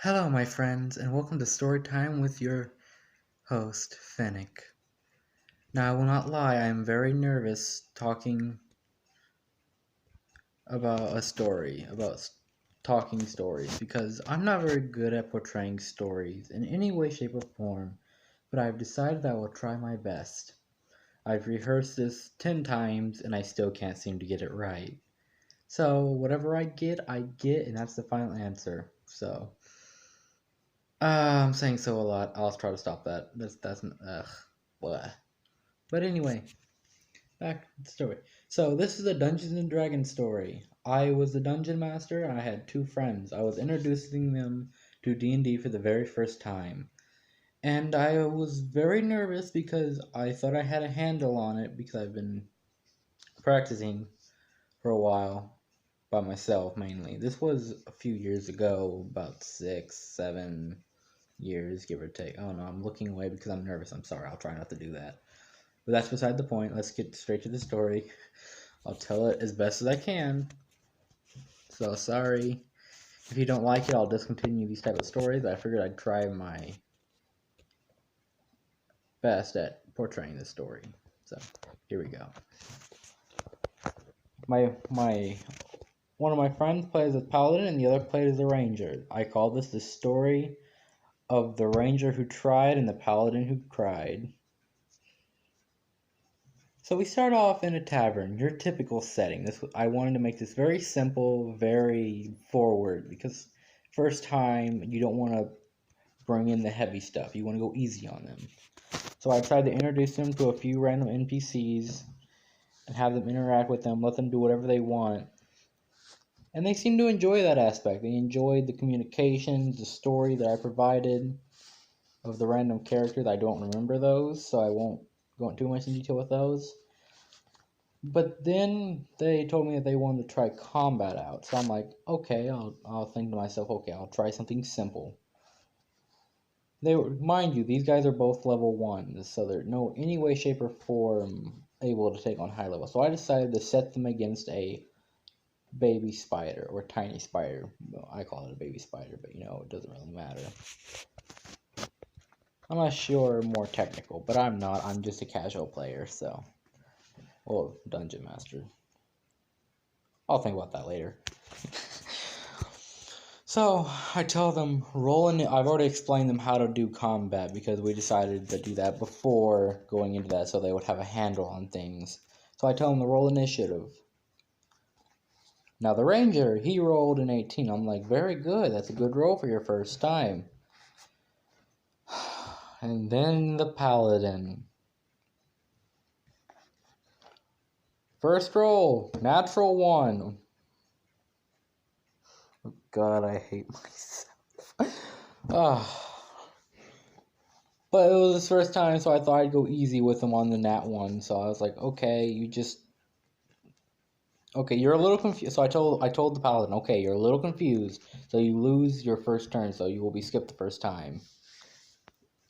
Hello, my friends, and welcome to Storytime with your host, Fennec. Now, I will not lie, I am very nervous talking about a story, talking stories, because I'm not very good at portraying stories in any way, shape, or form, but I've decided I will try my best. I've rehearsed this 10 times, and I still can't seem to get it right. So, whatever I get, and that's the final answer. I'm saying so a lot. I'll try to stop that. That's blah. But anyway, back to the story. So this is a Dungeons and Dragons story. I was the dungeon master, and I had two friends. I was introducing them to D&D for the very first time, and I was very nervous because I thought I had a handle on it because I've been practicing for a while by myself mainly. This was a few years ago, about 6, 7 years, give or take. Oh no, I'm looking away because I'm nervous. I'm sorry. I'll try not to do that. But that's beside the point. Let's get straight to the story. I'll tell it as best as I can. So sorry if you don't like it. I'll discontinue these type of stories. I figured I'd try my best at portraying this story. So here we go. My one of my friends plays as paladin and the other plays as a ranger. I call this the story of the ranger who tried and the paladin who cried. So we start off in a tavern, your typical setting. I wanted to make this very simple, very forward, because first time you don't want to bring in the heavy stuff. You want to go easy on them. So I tried to introduce them to a few random NPCs and have them interact with them, let them do whatever they want. And they seem to enjoy that aspect. They enjoyed the communications, the story that I provided of the random characters. I don't remember those, so I won't go into too much in detail with those. But then they told me that they wanted to try combat out. So I'm like, okay, I'll think to myself, okay, I'll try something simple. Mind you, these guys are both level 1s, so they're no any way, shape, or form able to take on high level. So I decided to set them against a baby spider or tiny spider. Well, I call it a baby spider, but it doesn't really matter. I'm not sure more technical, but I'm not. I'm just a casual player, so. Well, dungeon master. I'll think about that later. So, I tell them, roll in. I've already explained them how to do combat because we decided to do that before going into that so they would have a handle on things. So I tell them to roll initiative. Now, the ranger, he rolled an 18. I'm like, very good. That's a good roll for your first time. And then the paladin. First roll, natural 1. Oh, God, I hate myself. But it was his first time, so I thought I'd go easy with him on the nat 1. So I was like, okay, you're a little confused. So I told the paladin, okay, you're a little confused, so you lose your first turn, so you will be skipped the first time.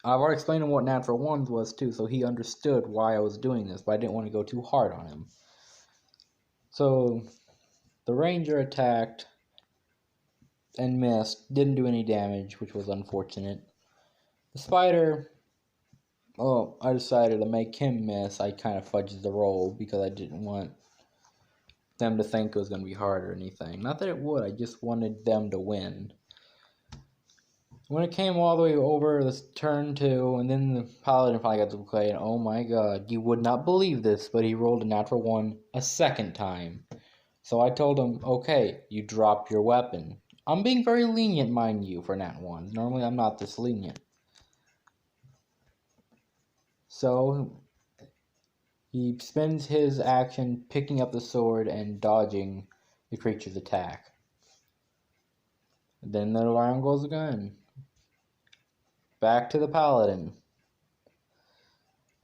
I've already explained to him what natural 1s was too, so he understood why I was doing this, but I didn't want to go too hard on him. So the ranger attacked and missed, didn't do any damage, which was unfortunate. The spider, I decided to make him miss. I kind of fudged the roll because I didn't want them to think it was going to be hard or anything. Not that it would, I just wanted them to win. When it came all the way over this turn 2, and then the paladin finally got to play, and oh my god, you would not believe this, but he rolled a natural 1 a second time. So I told him, okay, you drop your weapon. I'm being very lenient, mind you, for nat 1s. Normally I'm not this lenient. So he spends his action picking up the sword and dodging the creature's attack. Then the alarm goes again. Back to the paladin.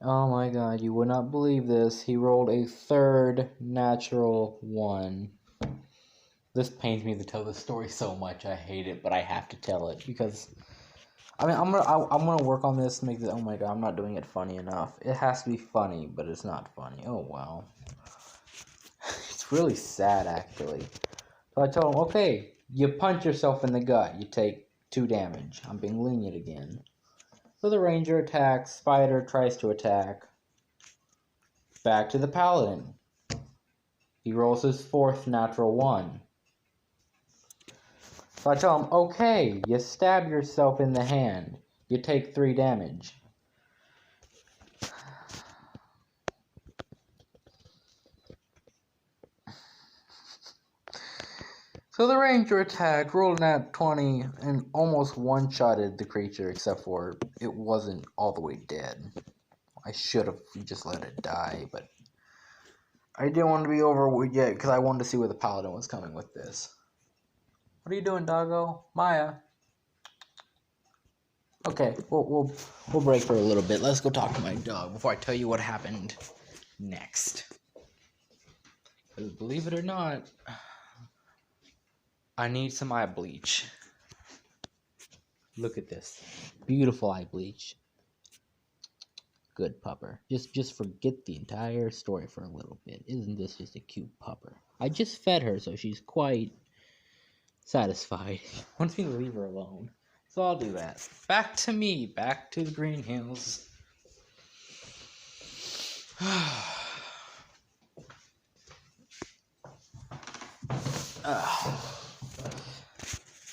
Oh my god, you would not believe this. He rolled a third natural 1. This pains me to tell this story so much. I hate it, but I have to tell it because I'm gonna work on this to make this. Oh my god, I'm not doing it funny enough. It has to be funny, but it's not funny. Oh wow, it's really sad actually. So I told him, okay, you punch yourself in the gut. You take 2 damage. I'm being lenient again. So the ranger attacks, spider tries to attack. Back to the paladin. He rolls his 4th natural 1. So I tell him, okay, you stab yourself in the hand. You take 3 damage. So the ranger attacked, rolled a nat 20, and almost one-shotted the creature, except for it wasn't all the way dead. I should have just let it die, but I didn't want to be over yet because I wanted to see where the paladin was coming with this. What are you doing, doggo? Maya. Okay, we'll break for a little bit. Let's go talk to my dog before I tell you what happened next. Because believe it or not, I need some eye bleach. Look at this. Beautiful eye bleach. Good pupper. Just forget the entire story for a little bit. Isn't this just a cute pupper? I just fed her, so she's quite satisfied. Wants me to leave her alone. So I'll do that. Back to me. Back to the Green Hills.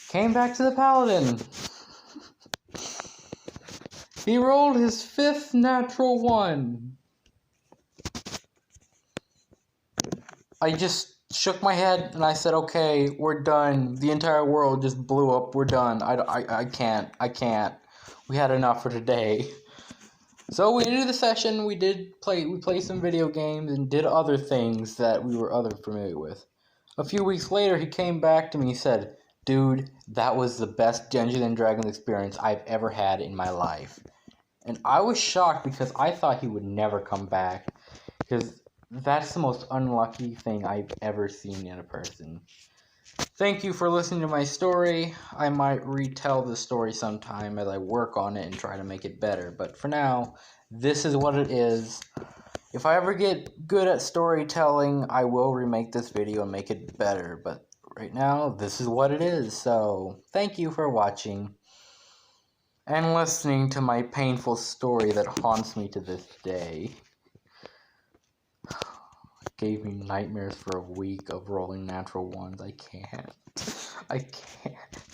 Came back to the paladin. He rolled his 5th natural 1. I just shook my head and I said, okay, we're done. The entire world just blew up. We're done. I can't. We had enough for today. So we ended the session. We played some video games and did other things that we were familiar with. A few weeks later, he came back to me and said, dude, that was the best Dungeons & Dragons experience I've ever had in my life. And I was shocked because I thought he would never come back. Because that's the most unlucky thing I've ever seen in a person. Thank you for listening to my story. I might retell the story sometime as I work on it and try to make it better. But for now, this is what it is. If I ever get good at storytelling, I will remake this video and make it better. But right now, this is what it is. So, thank you for watching and listening to my painful story that haunts me to this day. Gave me nightmares for a week of rolling natural 1s. I can't.